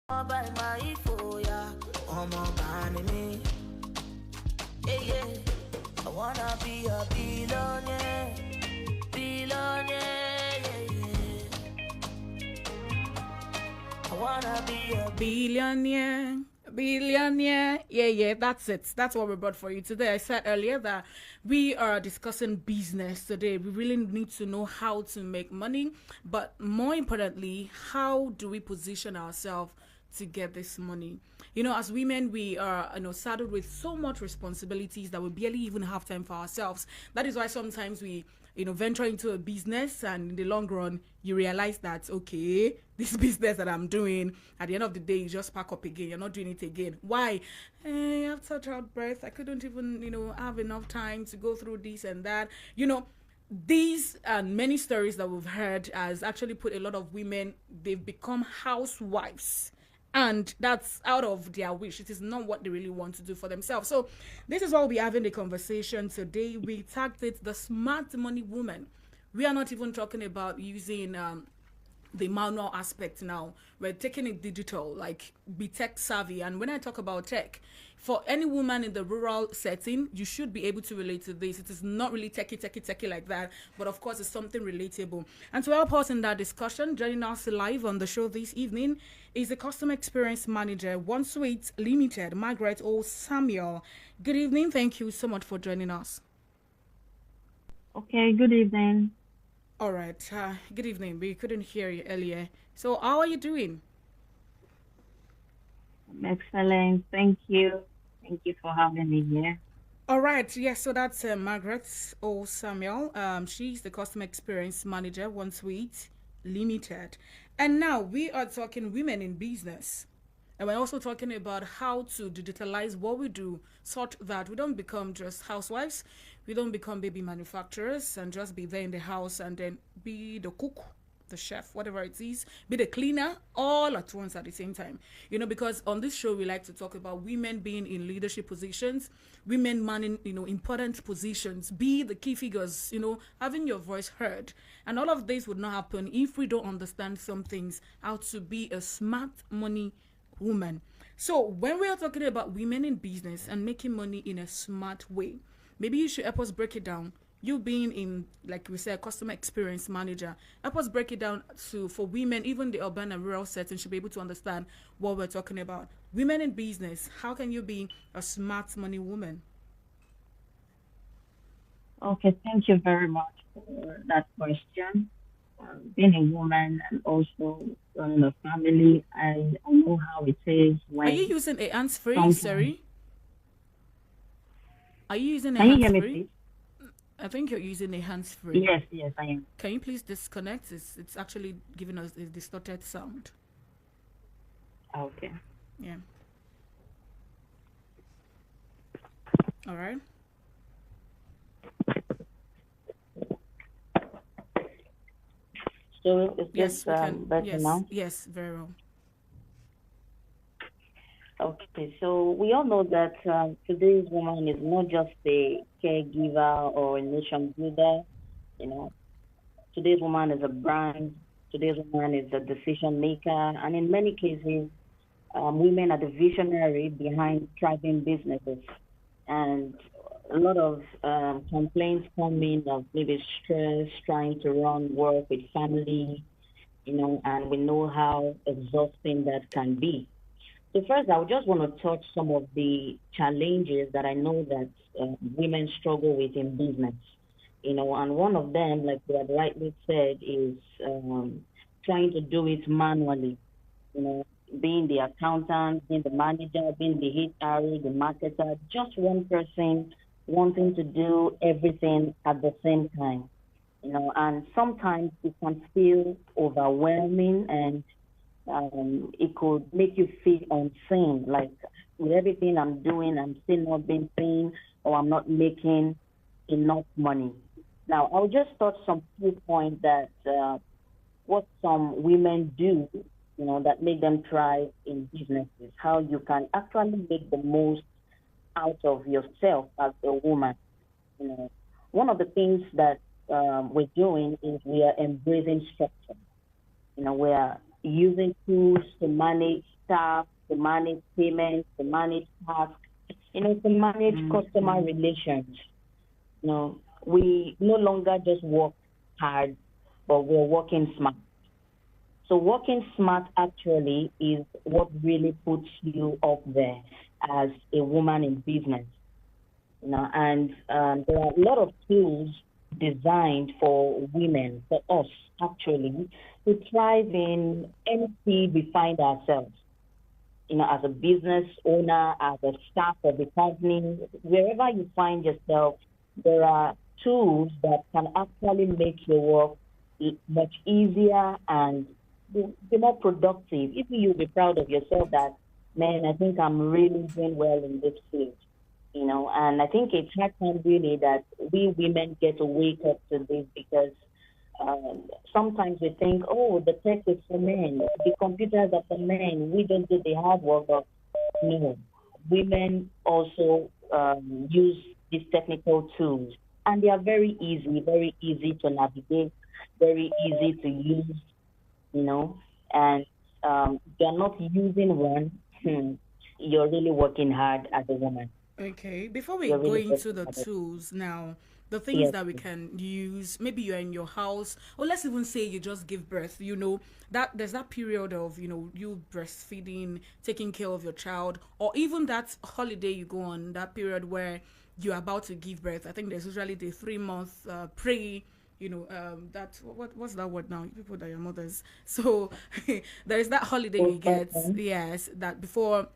By my foya, me. Yeah. I wanna be a billionaire, I wanna be a billionaire. Yeah, that's it. That's what we brought for you today. I said earlier that we are discussing business today. We really need to know how to make money, but more importantly, how do we position ourselves to get this money? As women, we are saddled with so much responsibilities that we barely even have time for ourselves. That is why sometimes we venture into a business, and in the long run you realize that, okay, this business that I'm doing, at the end of the day, you just pack up again. You're not doing it again. Why? After childbirth, I couldn't even have enough time to go through this and that. These and many stories that we've heard has actually put a lot of women, they've become housewives, and that's out of their wish. It is not what they really want to do for themselves. So this is why we'll be having the conversation today. We tagged it the smart money woman. We are not even talking about using the manual aspect now. We're taking it digital, like be tech savvy. And when I talk about tech, for any woman in the rural setting, you should be able to relate to this. It is not really techie like that, but of course it's something relatable. And to help us in that discussion, joining us live on the show this evening is the Customer Experience Manager, One Suite Limited, Margaret O. Samuel. Good evening. Thank you so much for joining us. Okay, good evening. All right. Good evening. We couldn't hear you earlier. So how are you doing? Excellent. Thank you. Thank you for having me here. All right. Yes. So that's Margaret O. Samuel. She's the Customer Experience Manager, One Suite Limited. And now we are talking women in business. And we're also talking about how to digitalize what we do, such that we don't become just housewives. We don't become baby manufacturers and just be there in the house and then be the cook, the chef, whatever it is, be the cleaner, all at once at the same time. Because on this show, we like to talk about women being in leadership positions, women manning, important positions, be the key figures, having your voice heard. And all of this would not happen if we don't understand some things, how to be a smart money woman. So when we are talking about women in business and making money in a smart way, maybe you should help us break it down. You being in, like we said, customer experience manager, help us break it down for women, even the urban and rural setting, should be able to understand what we're talking about. Women in business, how can you be a smart money woman? Okay, thank you very much for that question. Being a woman and also running a family, I know how it is Are you when using a hands-free, sometimes. sorry? Are you using a Can you hear me, hands-free? please? I think you're using a hands-free. Yes, I am. Can you please disconnect? It's actually giving us a distorted sound. Okay. Yeah. All right. So is Yes, this we can. better now? Yes, very well. Okay, so we all know that today's woman is not just a caregiver or a nation builder. You know, today's woman is a brand. Today's woman is a decision maker, and in many cases, women are the visionary behind thriving businesses. And a lot of complaints come in of maybe stress, trying to run work with family, and we know how exhausting that can be. So first, I would just want to touch some of the challenges that I know that women struggle with in business. And one of them, like you had rightly said, is trying to do it manually. You know, being the accountant, being the manager, being the HR, the marketer, just one person wanting to do everything at the same time. And sometimes it can feel overwhelming and it could make you feel unseen, like with everything I'm doing, I'm still not being seen or I'm not making enough money. Now, I'll just touch some few points that what some women do, that make them thrive in businesses, how you can actually make the most out of yourself as a woman. You know, one of the things that we're doing is we are embracing structure. We are using tools to manage staff, to manage payments, to manage tasks, to manage customer relations. We no longer just work hard, but we're working smart. So working smart actually is what really puts you up there as a woman in business. And there are a lot of tools designed for women, for us actually, to thrive in any field we find ourselves. As a business owner, as a staff of the company, wherever you find yourself, there are tools that can actually make your work much easier and be more productive. If you'll be proud of yourself that, man, I think I'm really doing well in this field. And I think it's hard time really that we women get to wake up to this because sometimes we think, oh, the tech is for men, the computers are for men, we don't do the hard work. But no, women also use these technical tools, and they are very easy to navigate, very easy to use, and you're not using one, you're really working hard as a woman. Okay, before we You're go really into working the hard. tools now, the things Yes. that we can use, maybe you're in your house, or let's even say you just give birth, that there's that period of, you breastfeeding, taking care of your child, or even that holiday you go on, that period where you're about to give birth. I think there's usually the 3 month pre, that what's that word now? People that are mothers. So there's that holiday you get, Postpartum. yes, that before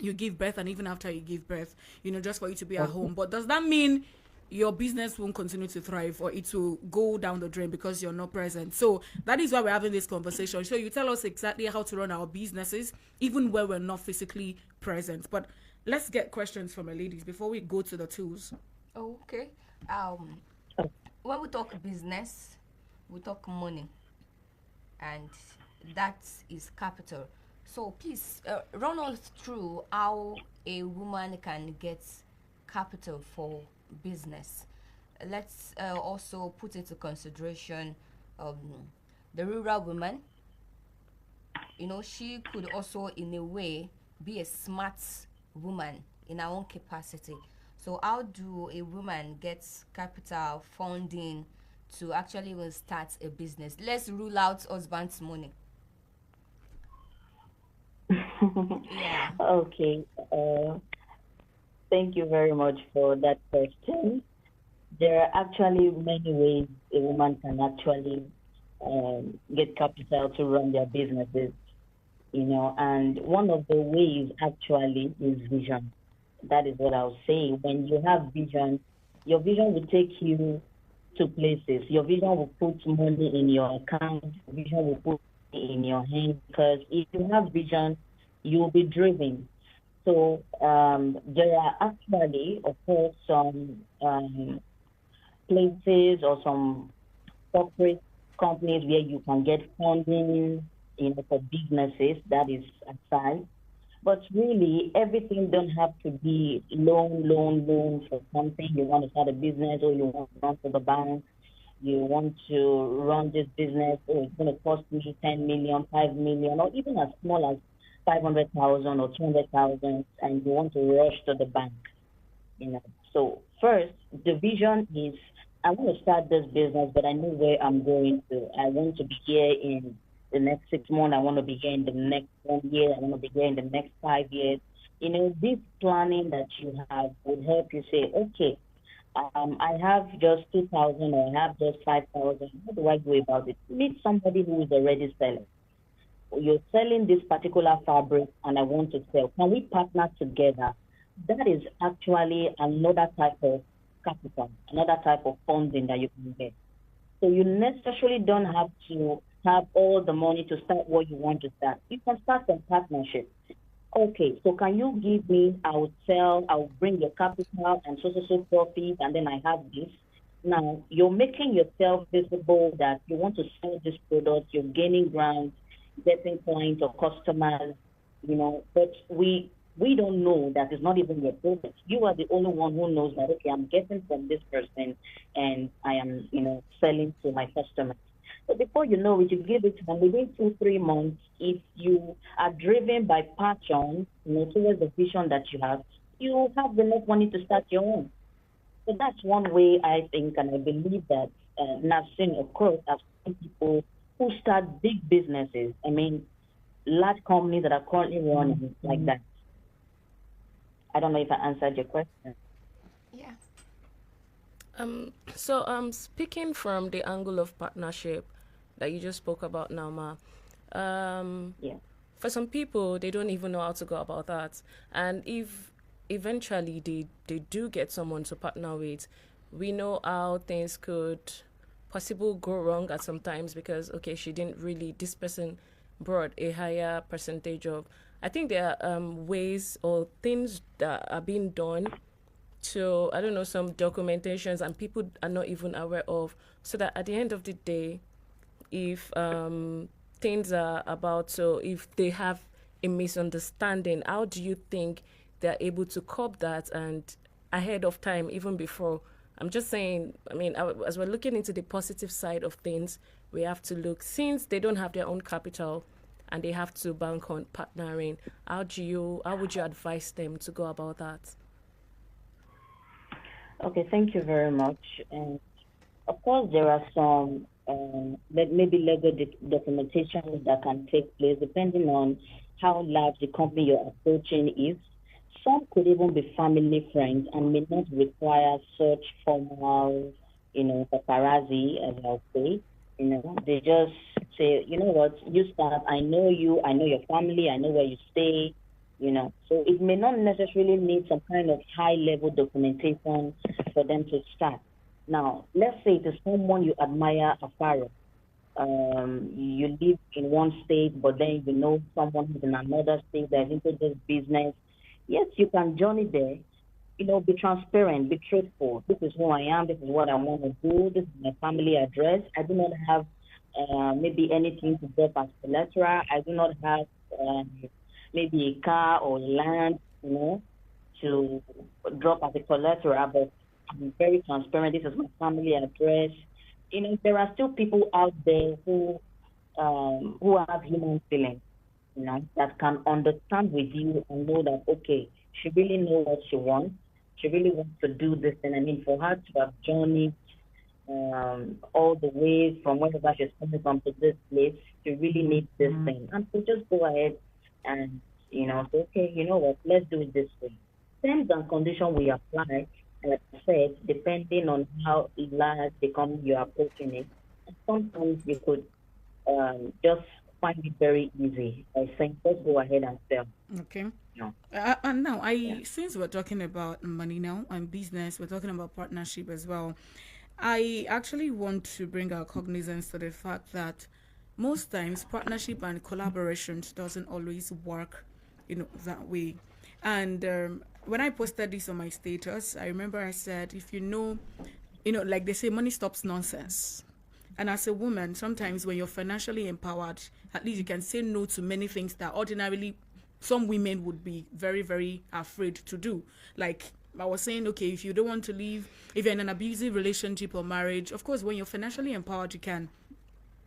you give birth and even after you give birth, just for you to be at Okay. home. But does that mean your business won't continue to thrive or it will go down the drain because you're not present? So that is why we're having this conversation. So you tell us exactly how to run our businesses even where we're not physically present. But let's get questions from our ladies before we go to the tools. Okay. Um, when we talk business, we talk money, and that is capital. So please run us through how a woman can get capital for business. Let's also put into consideration um, the rural woman. She could also, in a way, be a smart woman in her own capacity. So, how do a woman get capital funding to actually even start a business? Let's rule out husband's money. Yeah. Okay. Thank you very much for that question. There are actually many ways a woman can actually get capital to run their businesses, and one of the ways actually is vision. That is what I'll say. When you have vision, your vision will take you to places. Your vision will put money in your account. Your vision will put money in your hand because if you have vision, you'll be driven. So there are actually, of course, some places or some corporate companies where you can get funding, for businesses. That is aside. But really, everything don't have to be loan for something. You want to start a business or you want to run to the bank. You want to run this business, or it's going to cost me 10 million, 5 million, or even as small as 500,000 or 200,000, and you want to rush to the bank. you know. So first, the vision is I want to start this business, but I know where I'm going to. I want to be here in the next 6 months. I want to be here in the next 1 year. I want to be here in the next 5 years. This planning that you have would help you say, okay, I have just 2,000 or I have just 5,000. How do I go about it? Meet somebody who is already selling. You're selling this particular fabric and I want to sell. Can we partner together? That is actually another type of capital, another type of funding that you can get. So you necessarily don't have to have all the money to start what you want to start. You can start some partnership. Okay, so can you give me, I will sell, I will bring your capital and so profit, and then I have this. Now, you're making yourself visible that you want to sell this product, you're gaining ground, getting clients or customers, but we don't know that it's not even your product. You are the only one who knows that, okay, I'm getting from this person and I am, selling to my customers. So before you know it, you give it to them within 2, 3 months. If you are driven by passion, towards the vision that you have enough money to start your own. So that's one way I think, and I believe that. And I've seen, of course, I've seen people who start big businesses. I mean, large companies that are currently running like that. I don't know if I answered your question. Yeah. Speaking from the angle of partnership that you just spoke about now, Ma, Yeah. for some people, they don't even know how to go about that. And if eventually they do get someone to partner with, we know how things could possibly go wrong at some times because, okay, this person brought a higher percentage of, I think there are ways or things that are being done to, I don't know, some documentations and people are not even aware of, so that at the end of the day, if things are about, so if they have a misunderstanding, how do you think they're able to cope that and ahead of time, even before? I'm just saying, I mean, as we're looking into the positive side of things, we have to look, since they don't have their own capital and they have to bank on partnering, how would you advise them to go about that? Okay, thank you very much. And of course, there are some maybe legal documentation that can take place depending on how large the company you're approaching is. Some could even be family friends and may not require such formal, paparazzi, as I'll say. They just say, you know what, you start, I know you, I know your family, I know where you stay, So it may not necessarily need some kind of high level documentation for them to start. Now, let's say it is someone you admire afar. You live in one state, but then you know someone who's in another state that's into this business. Yes, you can journey there. Be transparent, be truthful. This is who I am. This is what I want to do. This is my family address. I do not have maybe anything to drop as collateral. I do not have maybe a car or land, to drop as a collateral, but I'm very transparent. This is my family address. There are still people out there who have human feelings, that can understand with you and know that, okay, she really knows what she wants. She really wants to do this. And I mean, for her to have journeyed all the way from wherever she's coming from to this place, she really needs this thing. And so just go ahead and, say, okay, you know what, let's do it this way. Terms and conditions we apply, like I said, depending on how large the company you're approaching it. And sometimes you could just find it very easy by saying, let's go ahead and sell. Okay. No. And now, since we're talking about money now and business, we're talking about partnership as well. I actually want to bring our cognizance to the fact that most times partnership and collaboration doesn't always work, that way. And when I posted this on my status, I remember I said, if like they say, money stops nonsense. And as a woman, sometimes when you're financially empowered, at least you can say no to many things that ordinarily some women would be very, very afraid to do. Like I was saying, okay, if you don't want to leave, if you're in an abusive relationship or marriage, of course, when you're financially empowered, you can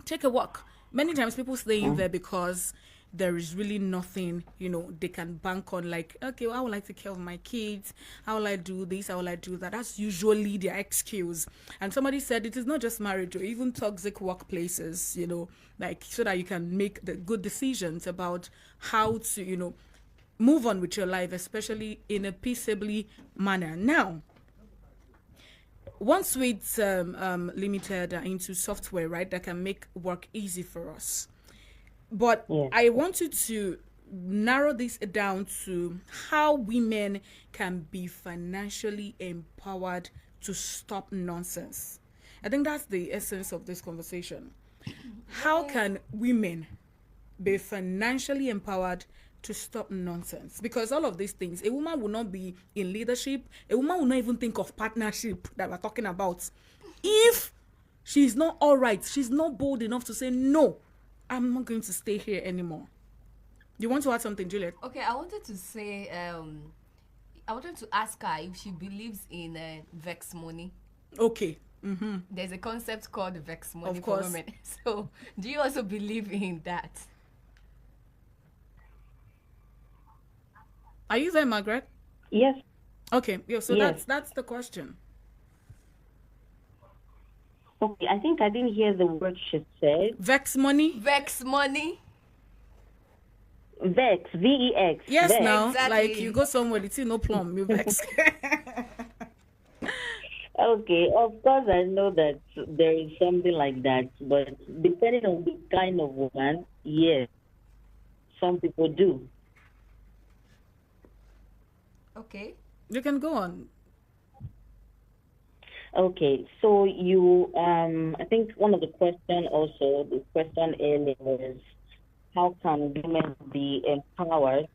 take a walk. Many times people stay in there because there is really nothing, they can bank on, like, okay, well, I would like to take care of my kids. How will I do this? How will I do that? That's usually their excuse. And somebody said it is not just marriage or even toxic workplaces, like so that you can make the good decisions about how to, move on with your life, especially in a peaceably manner. Now, once it's limited into software, right, that can make work easy for us. But I wanted to narrow this down to how women can be financially empowered to stop nonsense. I think that's the essence of this conversation. How can women be financially empowered to stop nonsense? Because all of these things, a woman will not be in leadership. A woman will not even think of partnership that we're talking about. If she's not all right, she's not bold enough to say, no, I'm not going to stay here anymore. You want to add something, Juliet? Okay, I wanted to say, I wanted to ask her if she believes in vex money. Okay, There's a concept called vex money Of for course. women. So, do you also believe in that? Are you there, Margaret? Yes, Okay, yeah, so yes. that's the question. Okay, I think I didn't hear the word she said. Vex money? Vex money? Vex, VEX, Yes, vex. now, Exactly. like you go somewhere, it's no plum, you vex. Okay, of course I know that there is something like that, but depending on the kind of woman, yes, some people do. Okay. You can go on. Okay, so you, I think one of the the question earlier was, how can women be empowered?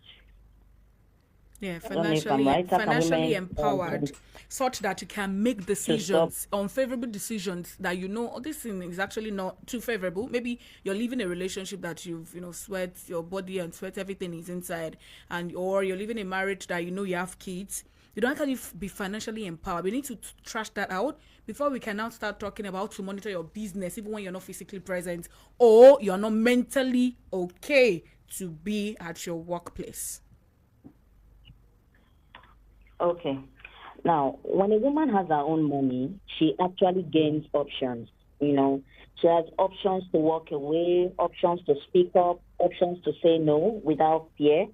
Yeah, I don't know if I'm right. How can financially women empowered, such that you can make to stop? decisions, unfavorable decisions that you know, oh, this thing is actually not too favorable. Maybe you're living a relationship that you've, sweat your body and sweat everything is inside, and or you're living a marriage that you know you have kids. You don't actually be financially empowered. We need to trash that out before we can now start talking about how to monitor your business, even when you're not physically present or you're not mentally okay to be at your workplace. Okay. Now, when a woman has her own money, she actually gains options. You know, she has options to walk away, options to speak up, options to say no without fear.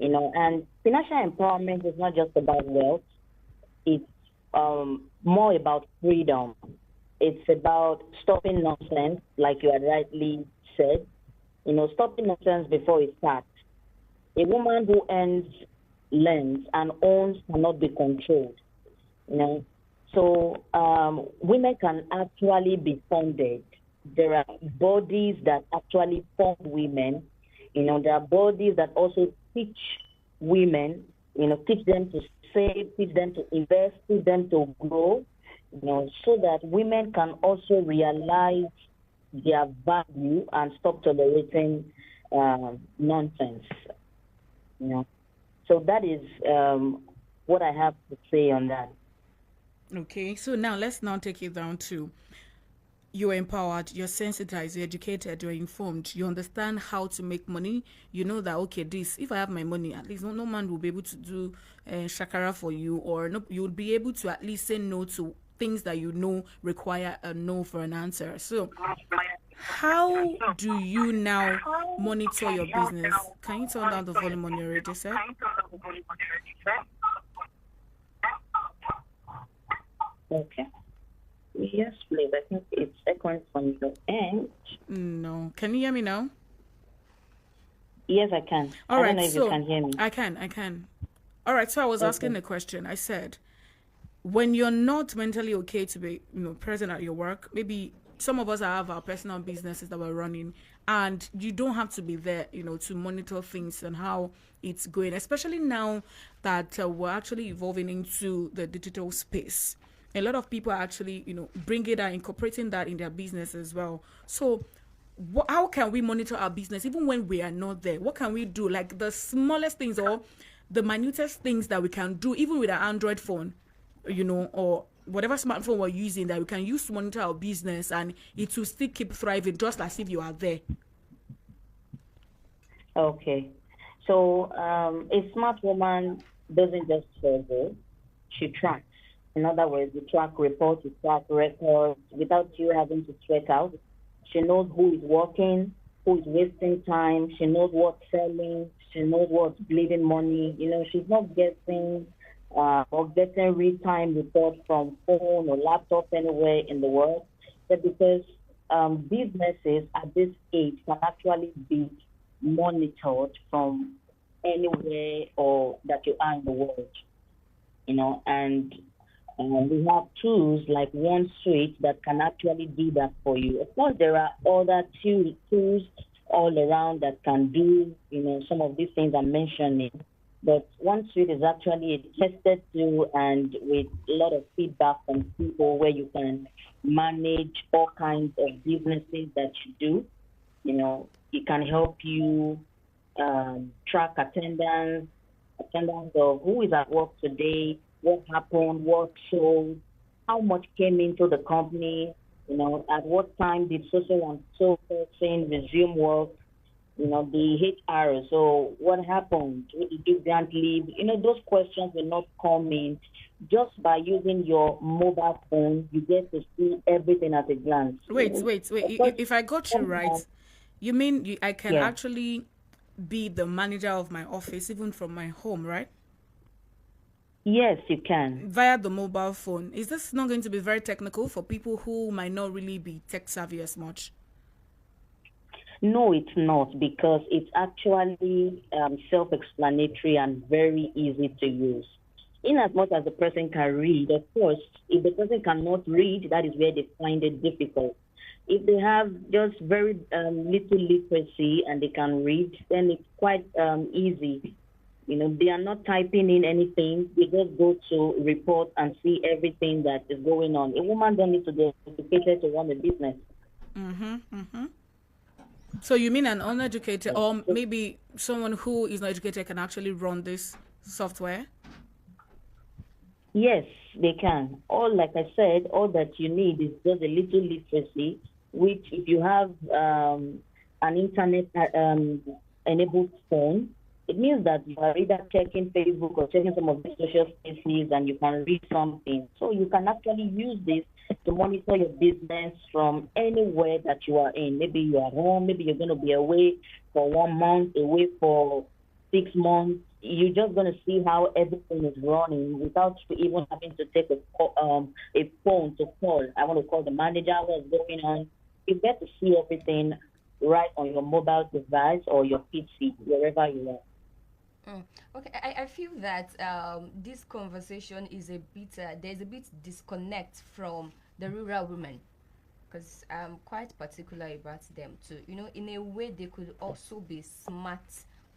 And financial empowerment is not just about wealth. It's more about freedom. It's about stopping nonsense, like you had rightly said. Stopping nonsense before it starts. A woman who earns, learns, and owns cannot be controlled. You know, so women can actually be funded. There are bodies that actually fund women. There are bodies that also teach women. Teach them to save, teach them to invest, teach them to grow. So that women can also realize their value and stop tolerating nonsense. You know. So that is what I have to say on that. Okay, so now let's now take it down to you're empowered, you're sensitized, you're educated, you're informed, you understand how to make money. You know that, okay, this, if I have my money, at least no man will be able to do shakara for you, or no, you would be able to at least say no to things that you know require a no for an answer. So how do you now monitor your business? Can you turn down the volume on your radio set? Okay. Yes, please. I think it's echoing from your end. No. Can you hear me now? Yes, I can. All I right, don't know if so you can hear me. I can. All right, so I was asking the question. I said, when you're not mentally okay to be, present at your work, maybe some of us have our personal businesses that we're running, and you don't have to be there, to monitor things and how it's going, especially now that we're actually evolving into the digital space. A lot of people are actually, bringing that, incorporating that in their business as well. So how can we monitor our business even when we are not there? What can we do? Like the smallest things or the minutest things that we can do, even with our Android phone, or whatever smartphone we're using, that we can use to monitor our business, and it will still keep thriving just as if you are there. Okay. So a smart woman doesn't just survey, she tracks. In other words, you track reports, you track records without you having to sweat out. She knows who is working, who is wasting time. She knows what's selling. She knows what's bleeding money. She's not getting or getting real-time reports from phone or laptop anywhere in the world. But because businesses at this age can actually be monitored from anywhere or that you are in the world, and we have tools like OneSuite that can actually do that for you. Of course, there are other tools all around that can do, some of these things I'm mentioning. But OneSuite is actually a tested tool and with a lot of feedback from people where you can manage all kinds of businesses that you do. It can help you track attendance of who is at work today, what happened, what sold, how much came into the company, at what time did so and so person resume work, the HR. So what happened? Did you grant leave? Those questions will not come in just by using your mobile phone. You get to see everything at a glance. Wait. Of course, If I got you right, you mean I can yeah. actually be the manager of my office even from my home, right? Yes, you can. Via the mobile phone. Is this not going to be very technical for people who might not really be tech savvy as much? No, it's not because it's actually self-explanatory and very easy to use. In as much as the person can read, of course, if the person cannot read, that is where they find it difficult. If they have just very little literacy and they can read, then it's quite easy. They are not typing in anything. They just go to report and see everything that is going on. A woman don't need to be educated to run a business. So you mean an uneducated, or maybe someone who is not educated can actually run this software? Yes, they can. Like I said, all that you need is just a little literacy, which if you have an internet enabled phone, it means that you are either checking Facebook or checking some of the social spaces and you can read something. So you can actually use this to monitor your business from anywhere that you are in. Maybe you are home, maybe you're going to be away for 1 month, away for 6 months. You're just going to see how everything is running without even having to take a phone to call. I want to call the manager, what's going on. You get to see everything right on your mobile device or your PC, wherever you are. Okay, I feel that this conversation is a bit, there's a bit disconnect from the rural women, because I'm quite particular about them too. In a way, they could also be smart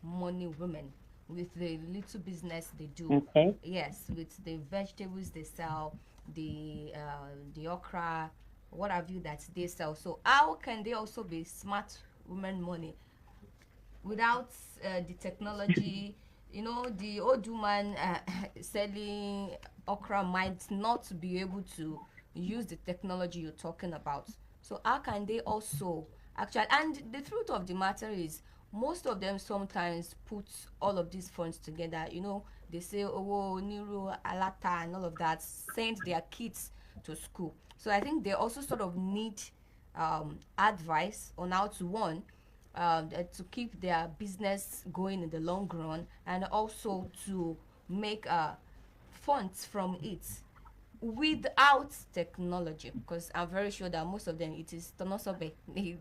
money women with the little business they do. Okay. Yes, with the vegetables they sell, the okra, what have you that they sell. So how can they also be smart women money without the technology? The old woman selling okra might not be able to use the technology you're talking about. So how can they also actually? And the truth of the matter is, most of them sometimes put all of these funds together. They say, oh, Niru, Alata, and all of that, send their kids to school. So I think they also sort of need advice on how to, one, to keep their business going in the long run, and also to make funds from it without technology, because I'm very sure that most of them, it is Tonosobe,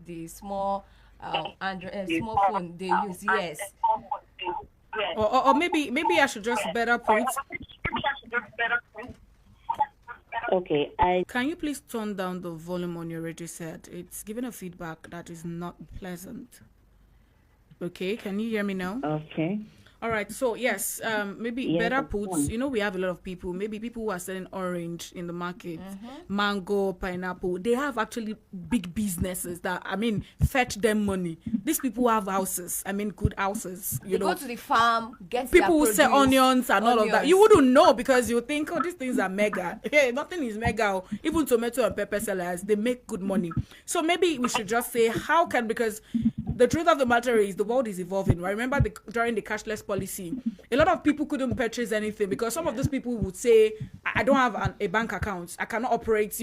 the small small phone they use. Yes. Or maybe I should just better put. Okay, Can you please turn down the volume on your radio set? It's giving a feedback that is not pleasant. Okay, can you hear me now? Okay. All right, so yes, maybe Yes, better that's put, fine. we have a lot of people, maybe people who are selling orange in the market, mango, pineapple. They have actually big businesses that, fetch them money. These people have houses, good houses, They go to the farm, get people who their sell produce, onions and all of that. You wouldn't know because you think, oh, these things are mega. Hey, nothing is mega. Even tomato and pepper sellers, they make good money. So maybe we should just say, because the truth of the matter is the world is evolving, right? Remember during the cashless policy, a lot of people couldn't purchase anything because some of those people would say, I don't have a bank account, I cannot operate.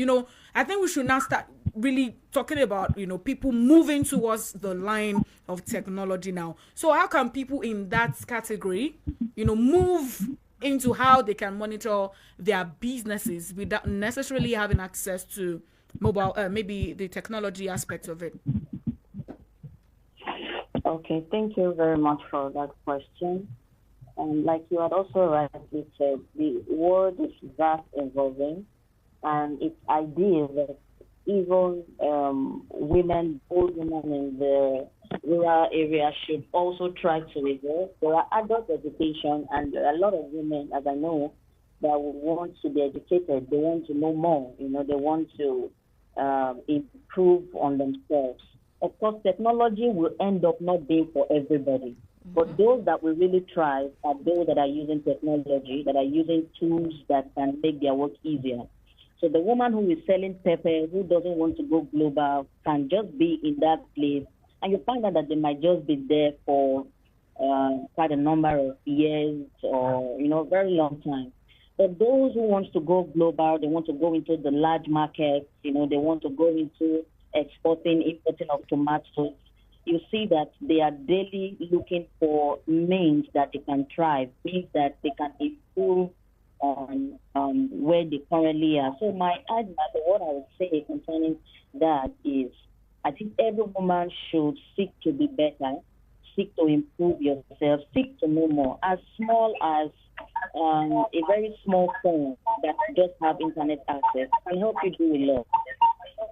I think we should now start really talking about, people moving towards the line of technology now. So how can people in that category, move into how they can monitor their businesses without necessarily having access to mobile, maybe the technology aspect of it? Okay, thank you very much for that question. And like you had also rightly said, the world is vast evolving, and it's ideal that even women, old women in the rural area should also try to evolve. There are adult education, and there are a lot of women, as I know, that would want to be educated. They want to know more. They want to improve on themselves. Of course, technology will end up not being for everybody. But those that will really thrive are those that are using technology, that are using tools that can make their work easier. So the woman who is selling pepper, who doesn't want to go global, can just be in that place, and you find out that they might just be there for quite a number of years or very long time. But those who want to go global, they want to go into the large markets, they want to go into exporting, importing of tomatoes. You see that they are daily looking for means that they can thrive, means that they can improve on where they currently are. So my advice, what I would say concerning that is, I think every woman should seek to be better, seek to improve yourself, seek to know more. As small as a very small phone that just have internet access can help you do a lot.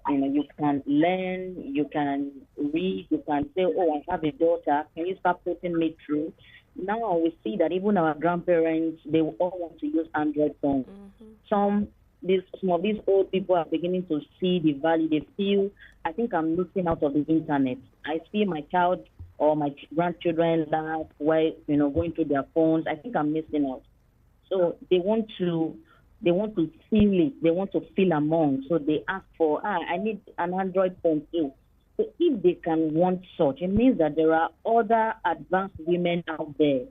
You can learn, you can read, you can say, oh, I have a daughter, can you start putting me through? Now we see that even our grandparents, they all want to use Android phones. Some of these old people are beginning to see the value. They feel, I think I'm missing out of the internet. I see my child or my grandchildren laugh while going through their phones. I think I'm missing out. So they want to feel it. They want to feel among. So they ask for, I need an Android phone too. So if they can want such, it means that there are other advanced women out there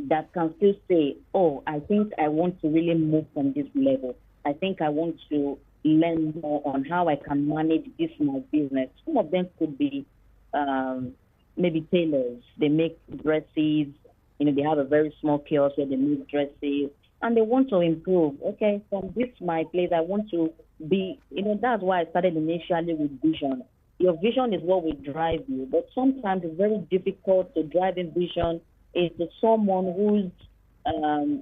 that can still say, oh, I think I want to really move from this level. I think I want to learn more on how I can manage this my business. Some of them could be maybe tailors. They make dresses. They have a very small kiosk where they make dresses, and they want to improve. Okay, from this my place, I want to be. That's why I started initially with vision. Your vision is what will drive you, but sometimes it's very difficult to drive in vision into someone whose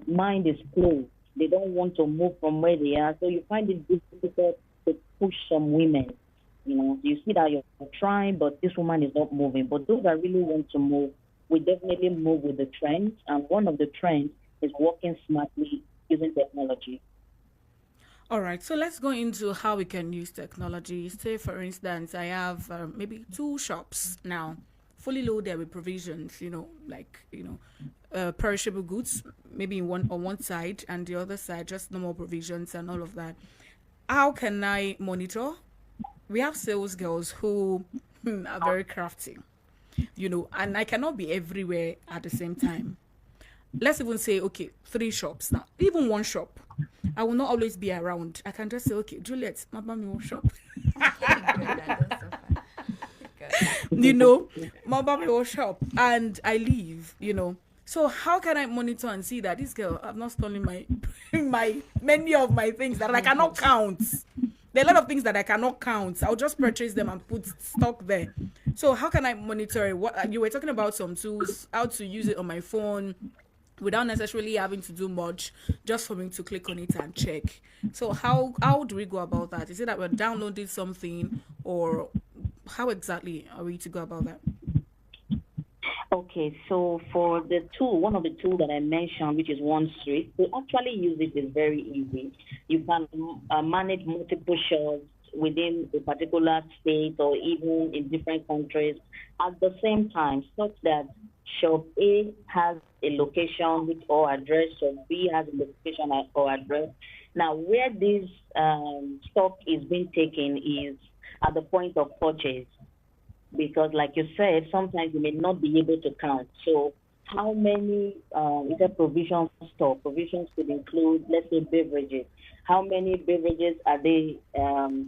mind is closed. They don't want to move from where they are, so you find it difficult to push some women. You see that you're trying, but this woman is not moving. But those that really want to move, we definitely move with the trends, and one of the trends is working smartly using technology. All right, so let's go into how we can use technology. Say, for instance, I have maybe 2 shops now, fully loaded with provisions, perishable goods, maybe on one side, and the other side, just normal provisions and all of that. How can I monitor? We have sales girls who are very crafty, and I cannot be everywhere at the same time. Let's even say, okay, 3 shops now, even 1 shop. I will not always be around. I can just say, okay, Juliet, my mommy shop. My mommy will shop, and I leave. So how can I monitor and see that this girl have not stolen my many of my things that I cannot count? There are a lot of things that I cannot count. I'll just purchase them and put stock there. So how can I monitor it? What you were talking about, some tools, how to use it on my phone without necessarily having to do much, just for me to click on it and check. So how do we go about that? Is it that we're downloading something, or how exactly are we to go about that? Okay, so for the tool, one of the tools that I mentioned, which is OneStreet, to actually use it is very easy. You can manage multiple shops within a particular state or even in different countries at the same time, such that shop A has a location or address, shop B has a location or address. Now, where this stock is being taken is at the point of purchase, because like you said, sometimes you may not be able to count. So how many is a provision store? Provisions could include, let's say, beverages. How many beverages are they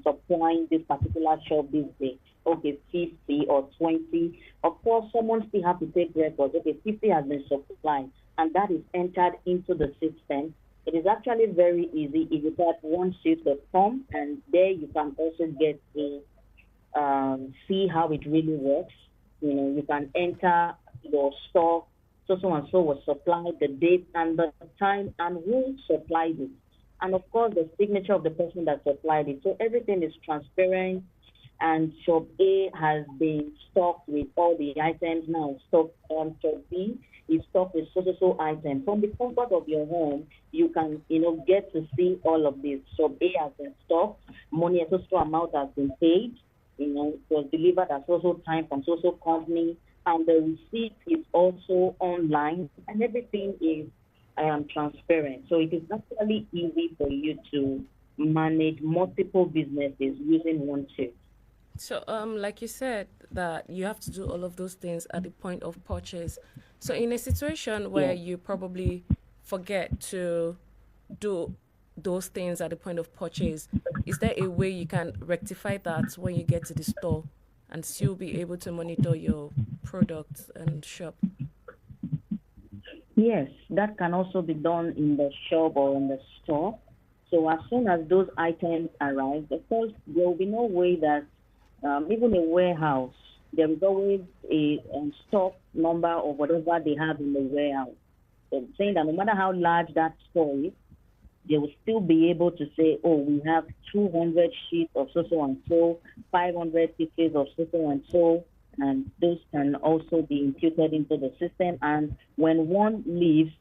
supplying this particular shop this day? Okay, 50 or 20. Of course, someone still have to take records. Okay, 50 has been supplied, and that is entered into the system. It is actually very easy. If you type OneStreet.com, and there you can also get a see how it really works. You can enter your stock, so and so was supplied, the date and the time, and who supplied it. And of course, the signature of the person that supplied it. So everything is transparent, and shop A has been stocked with all the items. Now, shop B is stocked with so items. From the comfort of your home, you can, get to see all of this. Shop A has been stocked, money, a so amount has been paid. It was delivered at so time from so company, and the receipt is also online, and everything is transparent. So it is actually easy for you to manage multiple businesses using one tool. So, like you said, that you have to do all of those things at the point of purchase. So, in a situation where Yes. you probably forget to do those things at the point of purchase, is there a way you can rectify that when you get to the store and still be able to monitor your products and shop? Yes, that can also be done in the shop or in the store. So as soon as those items arrive, of course, there will be no way that even a warehouse, there is always a stock number or whatever they have in the warehouse. So saying that no matter how large that store is, they will still be able to say, oh, we have 200 sheets of so and so, 500 pieces of so and so, and those can also be imputed into the system. And when one leaves,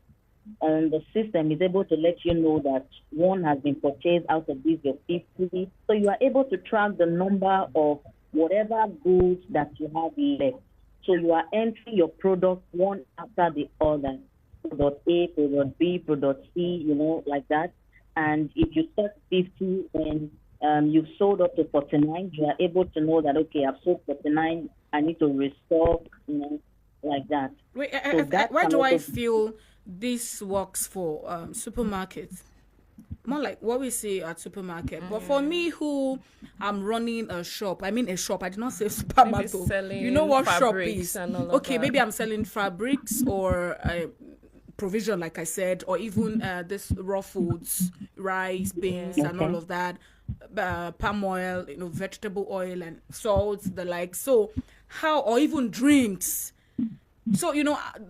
the system is able to let you know that one has been purchased out of these your 50. So you are able to track the number of whatever goods that you have left. So you are entering your product one after the other. Product A, product B, product C, like that. And if you start 50 and you've sold up to 49, you are able to know that, okay, I've sold 49, I need to restore, like that. Wait, So that where can do I also feel this works for supermarkets? More like what we see at supermarket. But for me, who I'm running a shop, I mean a shop. I did not say supermarket. selling You know what shop fabrics is? and all of Okay, that. maybe I'm selling fabrics or provision, like I said, or even this raw foods, rice, beans, and all Okay. of that. Palm oil, vegetable oil and salts, the like. So how, or even drinks. So,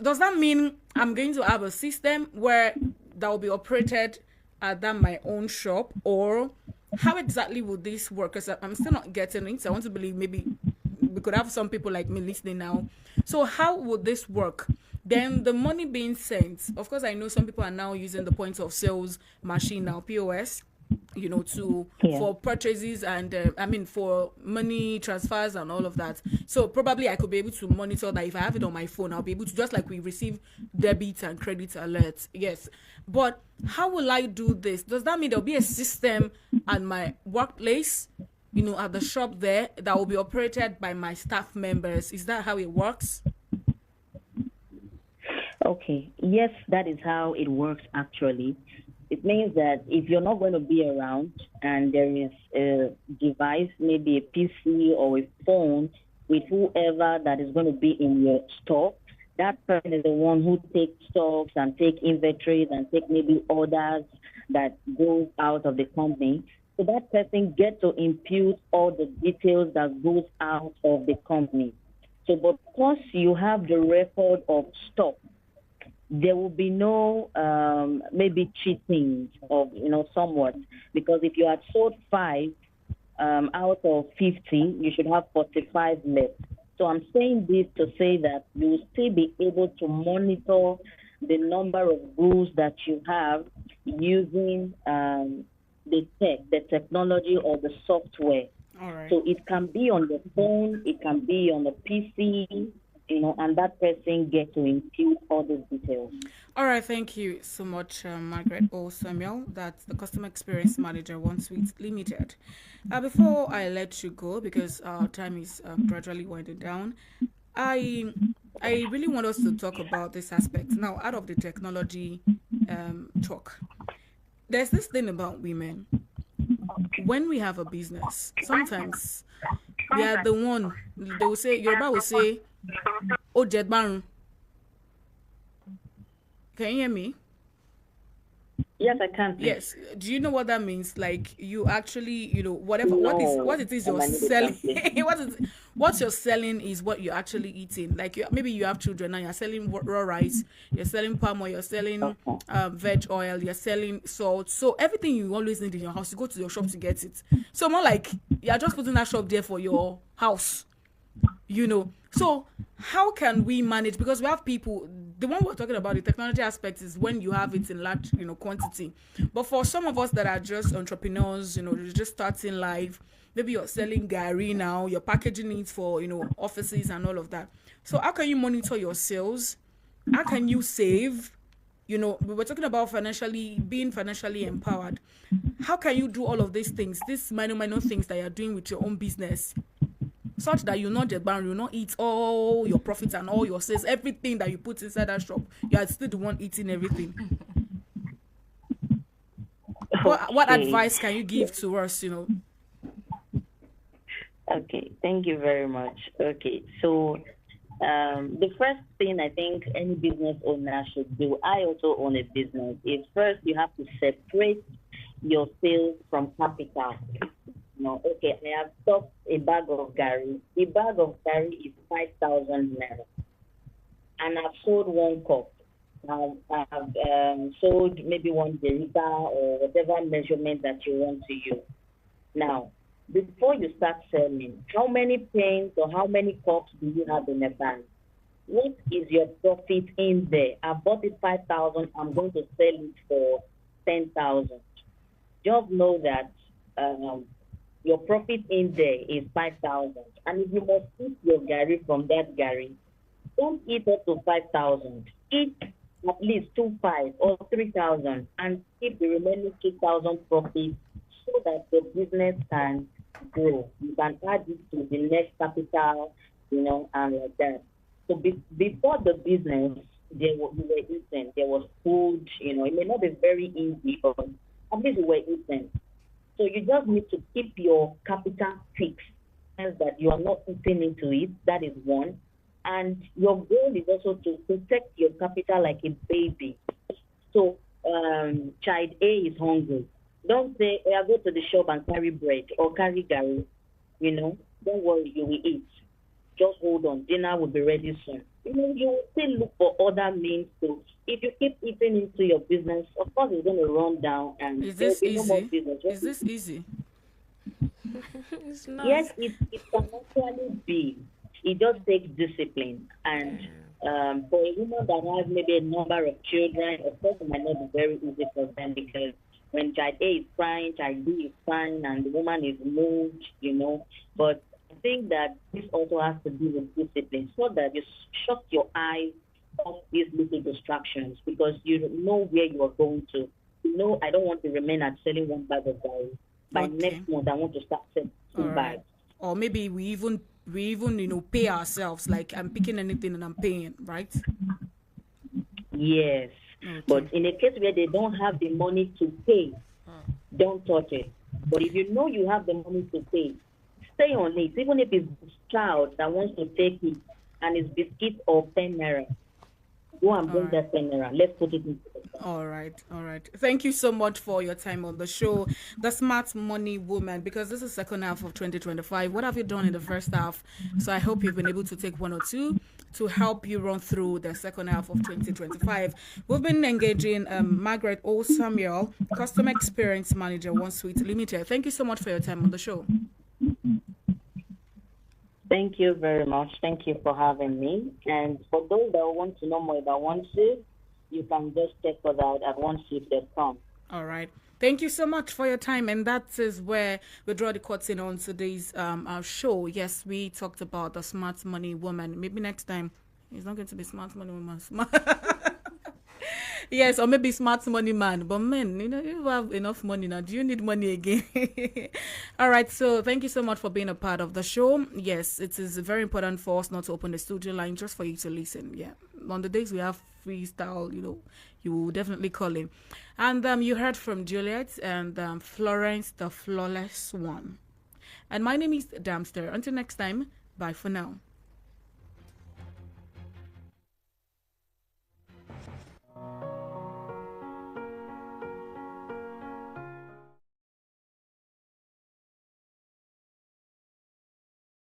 does that mean I'm going to have a system where that will be operated at that my own shop, or how exactly would this work? Because I'm still not getting it. So I want to believe maybe we could have some people like me listening now. So how would this work? Then the money being sent. Of course, I know some people are now using the point of sales machine now, POS, to Yeah. for purchases and for money transfers and all of that. So probably I could be able to monitor that. If I have it on my phone, I'll be able to, just like we receive debit and credit alerts. Yes, but how will I do this? Does that mean there'll be a system at my workplace, at the shop there, that will be operated by my staff members? Is that how it works? Okay. Yes, that is how it works actually. It means that if you're not going to be around and there is a device, maybe a PC or a phone with whoever that is going to be in your store, that person is the one who takes stocks and take inventories and take maybe orders that goes out of the company. So that person gets to impute all the details that goes out of the company. So because you have the record of stock, there will be no maybe cheating of somewhat, because if you had sold five out of 50, you should have 45 left. So I'm saying this to say that you will still be able to monitor the number of goods that you have using the technology or the software. All right. So it can be on the phone, it can be on the PC, and that person gets to impute all those details. All right, thank you so much, Margaret O. Samuel. That's the Customer Experience Manager, One Suite Limited. Before I let you go, because our time is gradually winding down, I really want us to talk about this aspect. Now, out of the technology talk, there's this thing about women. When we have a business, sometimes we are the one, they will say, Yoruba will say, oh, Jedbarun. Can you hear me? Yes, I can. Yes. Do you know what that means? Like you actually, whatever No, what it is you're I need a selling, translation. what you're selling is what you're actually eating. Like maybe you have children and you're selling raw rice, you're selling palm oil, you're selling veg oil, you're selling salt. So everything you always need in your house, you go to your shop to get it. So more like you're just putting that shop there for your house. So how can we manage, because we have people, the one we're talking about, the technology aspect is when you have it in large quantity, but for some of us that are just entrepreneurs, you're just starting life, maybe you're selling gari now, you're packaging it for offices and all of that. So how can you monitor your sales? How can you save? we were talking about being financially empowered. How can you do all of these things, these minor things that you're doing with your own business, such that you'll not just ban, you'll not eat all your profits and all your sales, everything that you put inside that shop, you are still the one eating everything? What Okay. advice can you give to us, Okay, thank you very much. Okay, so the first thing I think any business owner should do, I also own a business, is first you have to separate your sales from capital. Okay, I have stocked a bag of Gary. A bag of Gary is 5,000 naira, and I've sold one cup. I've sold maybe one derita or whatever measurement that you want to use. Now, before you start selling, how many pens or how many cups do you have in a bag? What is your profit in there? I bought it 5,000. I'm going to sell it for 10,000. Just know that your profit in there is 5,000. And if you must eat your Gary from that Gary, don't eat up to 5,000. Eat at least 2,500 or 3,000 and keep the remaining 2,000 profit so that the business can grow. You can add it to the next capital, and like that. So before the business, you were eating. There was food, it may not be very easy, but at least you were eating. So you just need to keep your capital fixed, as that you are not eating into it. That is one. And your goal is also to protect your capital like a baby. So child A is hungry. Don't say, I go to the shop and carry bread or carry Gary. Don't worry, you will eat. Just hold on. Dinner will be ready soon. You will still look for other means to. If you keep eating into your business, of course it's going to run down and is this there will be no more easy? business. Is this easy? It's not. Yes, it can actually be. It just takes discipline. And for a woman that has maybe a number of children, of course it might not be very easy for them, because when child A is crying, child B is crying, and the woman is moved, But I think that this also has to do with discipline, so that you shut your eyes off these little distractions, because you know where you are going to. I don't want to remain at selling one bag of Gary. By next month, I want to start selling two bags. Or maybe we even pay ourselves, like I'm picking anything and I'm paying, right? Yes. Okay. But in a case where they don't have the money to pay, don't touch it. But if you know you have the money to pay, stay on it. Even if it's a child that wants to take it and it's biscuit or 10 naira, go and bring that 10 naira. Let's put it in. All right. Thank you so much for your time on the show, the Smart Money Woman, because this is second half of 2025. What have you done in the first half? So I hope you've been able to take one or two to help you run through the second half of 2025. We've been engaging Margaret O. Samuel, Customer Experience Manager, One Suite Limited. Thank you so much for your time on the show. Thank you very much. Thank you for having me. And for those that want to know more about One Suite, you can just check us out at onesuite.com. All right. Thank you so much for your time. And that is where we draw the curtain on today's our show. Yes, we talked about the Smart Money Woman. Maybe next time it's not going to be Smart Money Woman. Yes, or maybe Smart Money Man. But men, you have enough money now. Do you need money again? All right. So thank you so much for being a part of the show. Yes, it is very important for us not to open the studio line just for you to listen. Yeah. On the days we have freestyle, you will definitely call in. And you heard from Juliet and Florence, the flawless one. And my name is Damster. Until next time, bye for now.